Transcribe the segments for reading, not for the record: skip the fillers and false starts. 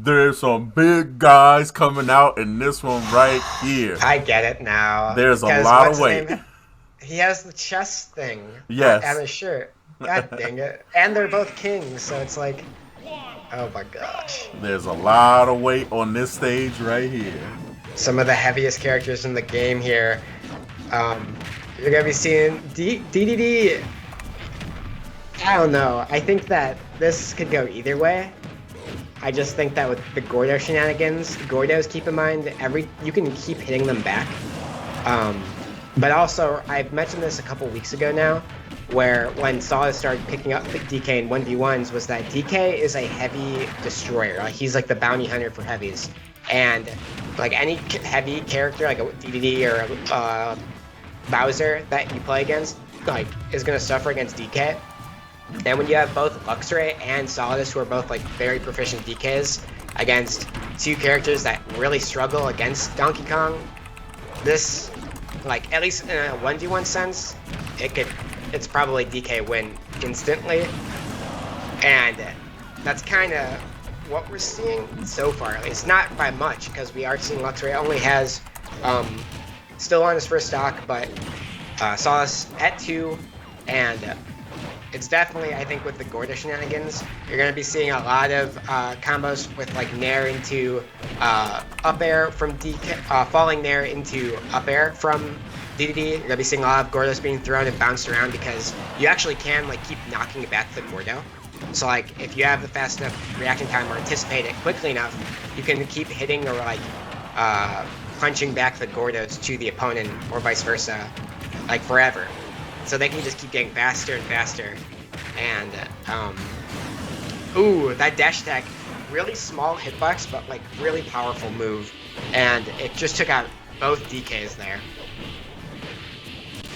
There's some big guys coming out in this one right here. I get it now. There's a Because lot what's of his weight. name? He has the chest thing on Yes. his shirt. God dang it. And they're both kings, so it's like, oh my gosh. There's a lot of weight on this stage right here. Some of the heaviest characters in the game here. You're gonna be seeing DDD. I don't know. I think that this could go either way. I just think that with the Gordo shenanigans, Gordos, keep in mind, you can keep hitting them back. But also, I've mentioned this a couple weeks ago now, where when Solidus started picking up DK in 1v1s, was that DK is a heavy destroyer. Like, he's like the bounty hunter for heavies. And like any heavy character, like a DDD or Bowser that you play against, like, is going to suffer against DK. And when you have both Luxray and Solidus, who are both like very proficient DKs, against two characters that really struggle against Donkey Kong, this, like, at least in a 1v1 sense, it's probably DK win instantly. And that's kind of what we're seeing so far, at least. Not by much, because we are seeing Luxray only has, still on his first stock, but Solidus at 2, and it's definitely, I think, with the Gordo shenanigans, you're going to be seeing a lot of combos with, like, nair into up air from DK, falling nair into up air from DDD. You're going to be seeing a lot of Gordos being thrown and bounced around because you actually can, like, keep knocking it back to the Gordo. So, like, if you have the fast enough reaction time or anticipate it quickly enough, you can keep hitting or, like, punching back the Gordos to the opponent or vice versa, like, forever. So they can just keep getting faster and faster. And, ooh, that dash attack, really small hitbox, but, like, really powerful move. And it just took out both DKs there.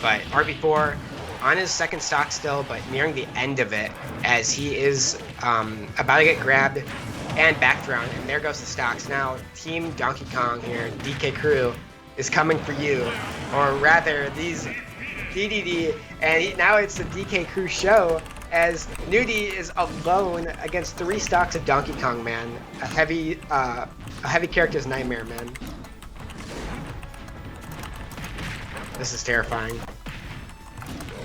But RP4 on his second stock still, but nearing the end of it, as he is about to get grabbed and back thrown. And there goes the stocks. Now, Team Donkey Kong here, DK Crew, is coming for you. Or rather, these DDD, and now it's the DK Crew show, as Nooty is alone against 3 stocks of Donkey Kong, man. A heavy character's nightmare, man. This is terrifying.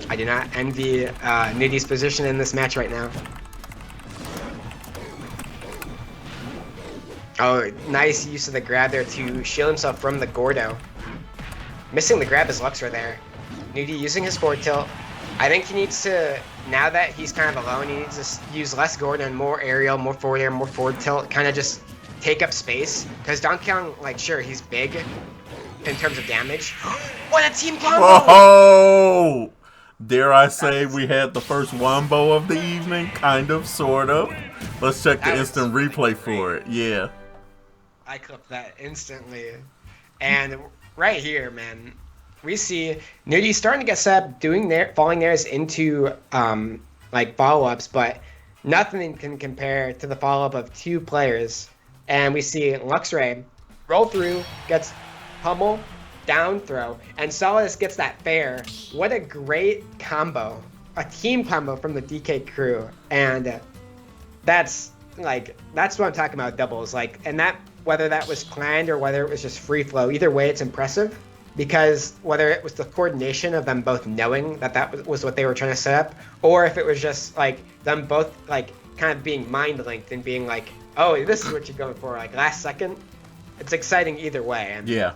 I do not envy Nooty's position in this match right now. Oh, nice use of the grab there to shield himself from the Gordo. Missing the grab is Luxray there. Nooty using his forward tilt. I think he needs to, now that he's kind of alone, he needs to use less Gordo and more aerial, more forward air, more forward tilt, kind of just take up space. Because Donkey Kong, like, sure, he's big in terms of damage. What a team combo! Whoa! Dare I say we had the first wombo of the evening? Kind of, sort of. Let's check the instant replay for it. Yeah. I clipped that instantly. And right here, man, we see Nooty starting to get set up, doing falling nairs into like follow-ups, but nothing can compare to the follow-up of 2 players. And we see Luxray roll through, gets pummel, down throw, and Solidus gets that fair. What a great combo. A team combo from the DK Crew. And that's what I'm talking about, doubles. Like, and that, whether that was planned or whether it was just free flow, either way it's impressive. Because whether it was the coordination of them both knowing that that was what they were trying to set up, or if it was just like them both like kind of being mind linked and being like, oh, this is what you're going for, like last second. It's exciting either way. And yeah,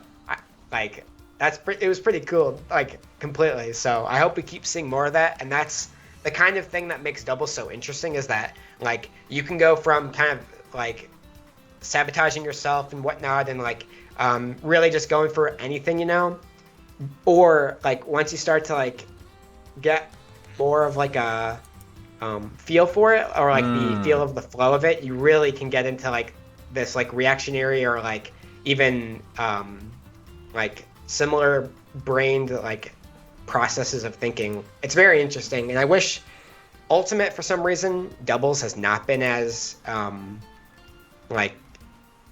it was pretty cool, like completely. So I hope we keep seeing more of that. And that's the kind of thing that makes doubles so interesting, is that like you can go from kind of like sabotaging yourself and whatnot, and like really just going for anything, you know, or like once you start to like get more of like a feel for it, or like the feel of the flow of it, you really can get into like this like reactionary or like even like similar brained like processes of thinking. It's very interesting, and I wish Ultimate, for some reason, doubles has not been as like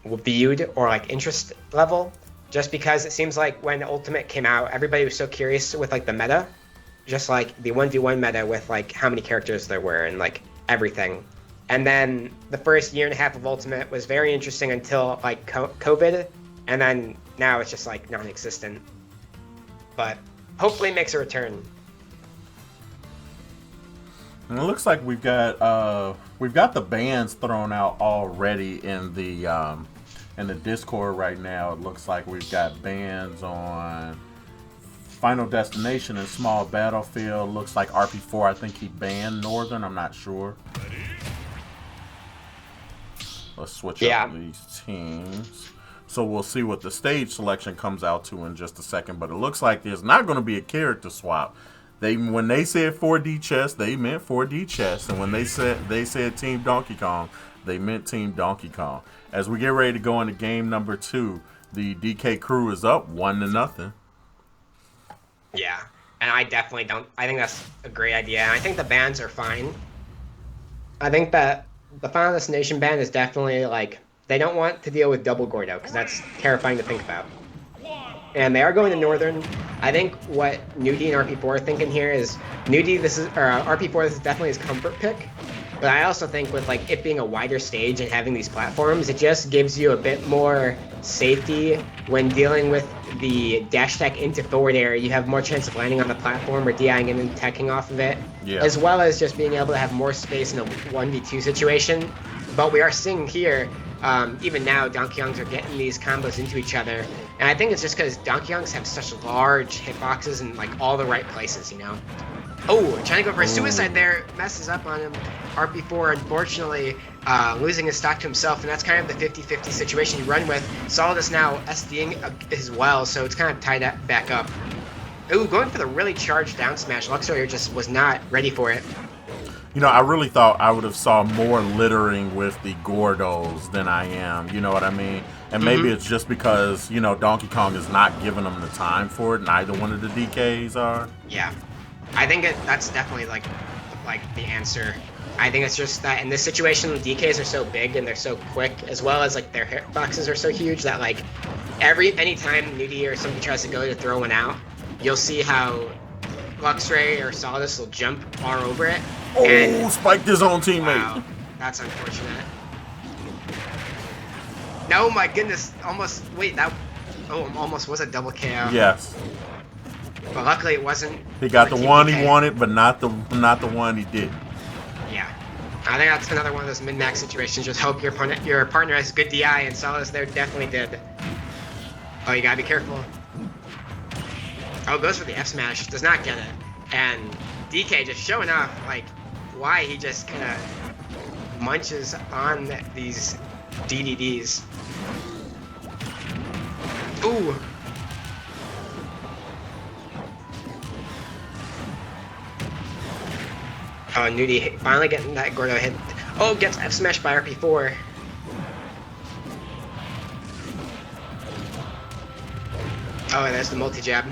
viewed or like interest level, just because it seems like when Ultimate came out, everybody was so curious with like the meta, just like the 1v1 meta with like how many characters there were and like everything. And then the first year and a half of Ultimate was very interesting until like COVID, and then now it's just like non-existent. But hopefully it makes a return. And it looks like we've got the bans thrown out already in the Discord right now. It looks like we've got bans on Final Destination and Small Battlefield. Looks like RP4, I think he banned Northern. I'm not sure. Let's switch up these teams. So we'll see what the stage selection comes out to in just a second. But it looks like there's not going to be a character swap. When they said 4D chess, they meant 4D chess. And when they said Team Donkey Kong, they meant Team Donkey Kong. As we get ready to go into game number 2, the DK crew is up 1-0. Yeah, and I definitely don't. I think that's a great idea. And I think the bans are fine. I think that the Final Destination ban is definitely like, they don't want to deal with double Gordo because that's terrifying to think about. And they are going to Northern. I think what Nooty and RP4 are thinking here is RP4, this is definitely his comfort pick. But I also think with like it being a wider stage and having these platforms, it just gives you a bit more safety when dealing with the dash tech into forward air. You have more chance of landing on the platform or DIing and then teching off of it, as well as just being able to have more space in a 1v2 situation. But we are seeing here, even now, Donkey Kongs are getting these combos into each other. And I think it's just because Donkey Kongs have such large hitboxes in like all the right places, you know? Oh, trying to go for a suicide there, messes up on him. RP4, unfortunately, losing his stock to himself, and that's kind of the 50-50 situation you run with. Solidus now SDing as well, so it's kind of tied back up. Ooh, going for the really charged down smash. Luxray just was not ready for it. You know, I really thought I would have saw more littering with the Gordos than I am. You know what I mean? And maybe it's just because, you know, Donkey Kong is not giving them the time for it. Neither one of the DKs are. Yeah. I think that's definitely like the answer. I think it's just that in this situation, the DKs are so big and they're so quick, as well as like their hitboxes are so huge that like anytime Nooty or somebody tries to go to throw one out, you'll see how Luxray or Solidus will jump far over it. Oh, and spiked his own teammate. Wow, that's unfortunate. No, my goodness, almost. Wait, that almost was a double KO. Yes. But luckily it wasn't. He got the one he wanted, but not the one he did. Yeah. I think that's another one of those min-max situations. Just hope your partner has good DI, and Solidus there definitely did. Oh, you gotta be careful. Oh, goes for the F smash, does not get it. And DK just showing off like why he just kind of munches on these DDDs. Ooh. Oh, Nooty finally getting that Gordo hit. Oh, gets F smashed by RP4. Oh, there's the multi-jab.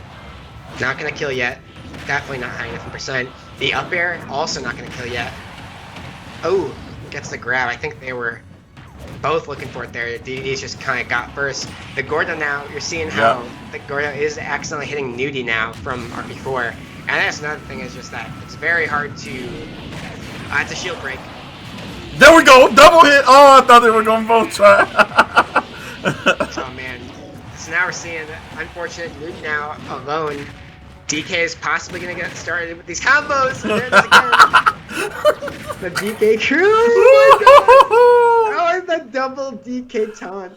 Not gonna kill yet. Definitely not high enough in percent. The up air, also not gonna kill yet. Oh, gets the grab. I think they were both looking for it there. The DDDs just kind of got first. The Gordo now, you're seeing how the Gordo is accidentally hitting Nooty now from RP4. And that's another thing, is just that it's very hard to... it's a shield break. There we go! Double hit! Oh, I thought they were going to both try. Oh, man. So now we're seeing, unfortunate, Nooty now alone. DK is possibly going to get started with these combos. And there it is again. The DK crew! Oh, my God. Oh, and the double DK taunt.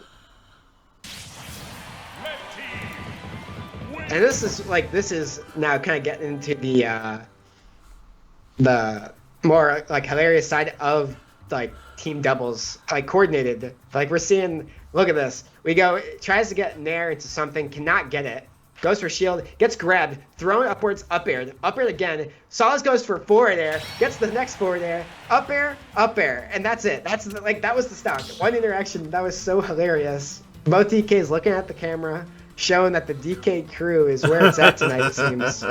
And this is now kind of getting into the more like hilarious side of like team doubles, like coordinated. Like we're seeing, look at this. We go, tries to get Nair into something, cannot get it. Goes for shield, gets grabbed, thrown upwards, up air again. Solidus goes for forward air, gets the next forward air, up air, and that's it. That was the stock. One interaction, that was so hilarious. Both DKs looking at the camera, showing that the DK crew is where it's at tonight, it seems.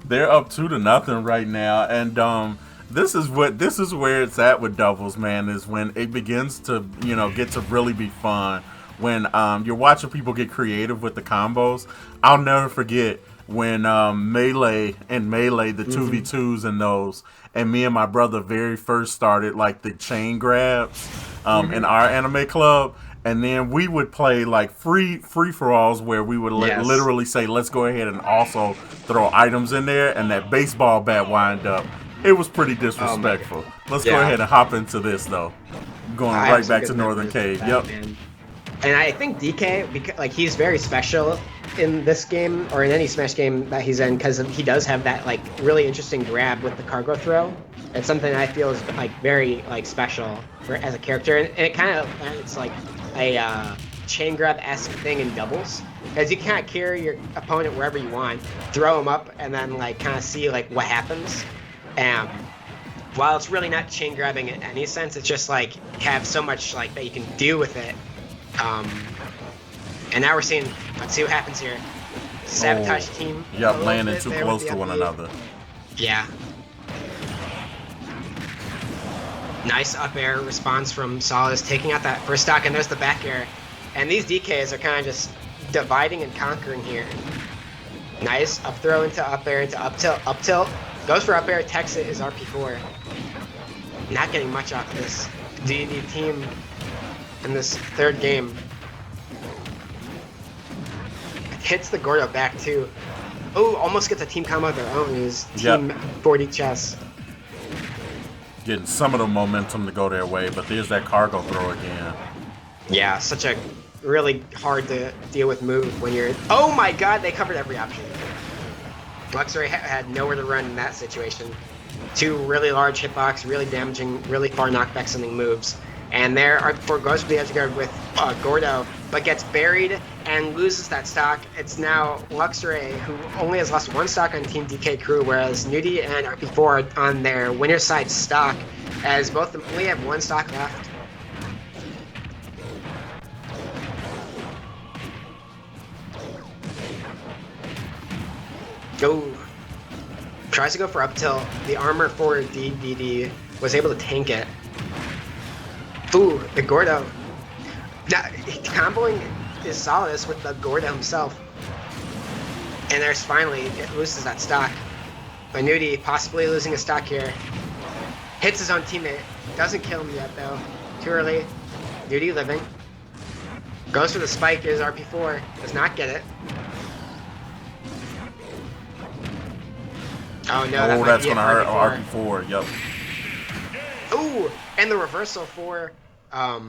They're up 2-0 right now, and this is where it's at with doubles, man. Is when it begins to get to really be fun. When you're watching people get creative with the combos. I'll never forget when Melee, the 2v2s and those, and me and my brother very first started like the chain grabs in our anime club, and then we would play like free for alls where we would literally say, let's go ahead and also throw items in there, and that baseball bat wind up. It was pretty disrespectful. Let's go ahead and hop into this though. Going right back to Northern Cave. Yep. Man. And I think DK, because, like, he's very special in this game, or in any Smash game that he's in, because he does have that, like, really interesting grab with the cargo throw. It's something I feel is, like, very, like, special as a character. And it kind of, it's like a chain grab-esque thing in doubles. Because you can't carry your opponent wherever you want, throw him up, and then, like, kind of see, like, what happens. And while it's really not chain grabbing in any sense, it's just, like, have so much, like, that you can do with it. And now we're seeing, let's see what happens here. Sabotage team. Yep, landing too close to one another. Yeah. Nice up air response from Solidus, taking out that first stock, and there's the back air. And these DKs are kind of just dividing and conquering here. Nice up throw into up air, into up tilt. Goes for up air, techs it, is RP4. Not getting much off this DDD team in this third game. Hits the Gordo back too. Oh, almost gets a team combo of their own. Is team 40 chess. Getting some of the momentum to go their way, but there's that cargo throw again. Yeah, such a really hard to deal with move when you're... Oh my god, they covered every option. Luxray had nowhere to run in that situation. Two really large hitbox, really damaging, really far knockback sending moves. And there, RP4 goes for the edge guard with Gordo, but gets buried and loses that stock. It's now Luxray, who only has lost one stock on Team DK crew, whereas Nooty and RP4 are on their winner's side stock, as both of them only have one stock left. Oh, tries to go for up tilt. The armor for DDD was able to tank it. Ooh, the Gordo. Now, comboing is Solidus with the Gordo himself. And there's finally, it loses that stock. But Nooty possibly losing a stock here. Hits his own teammate. Doesn't kill him yet though. Too early. Nooty living. Goes for the spike, is RP4. Does not get it. Oh no, that's gonna hurt RP4, yep. Ooh, and the reversal for, I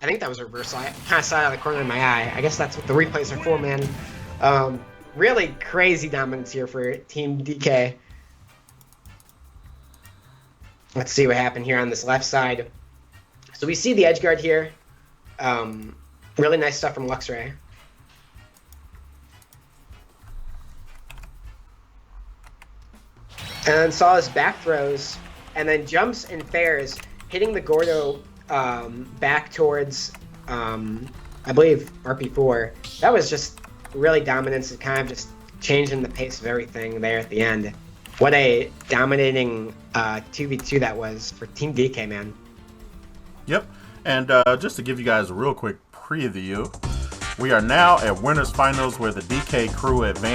think that was a reversal. I kind of saw it out of the corner of my eye. I guess that's what the replays are for, man. Really crazy dominance here for Team DK. Let's see what happened here on this left side. So we see the edge guard here. Really nice stuff from Luxray. And then saw his back throws, and then jumps and fairs, hitting the Gordo back towards, I believe, RP4. That was just really dominance and kind of just changing the pace of everything there at the end. What a dominating 2v2 that was for Team DK, man. Yep, and just to give you guys a real quick preview, we are now at Winners Finals where the DK crew advanced.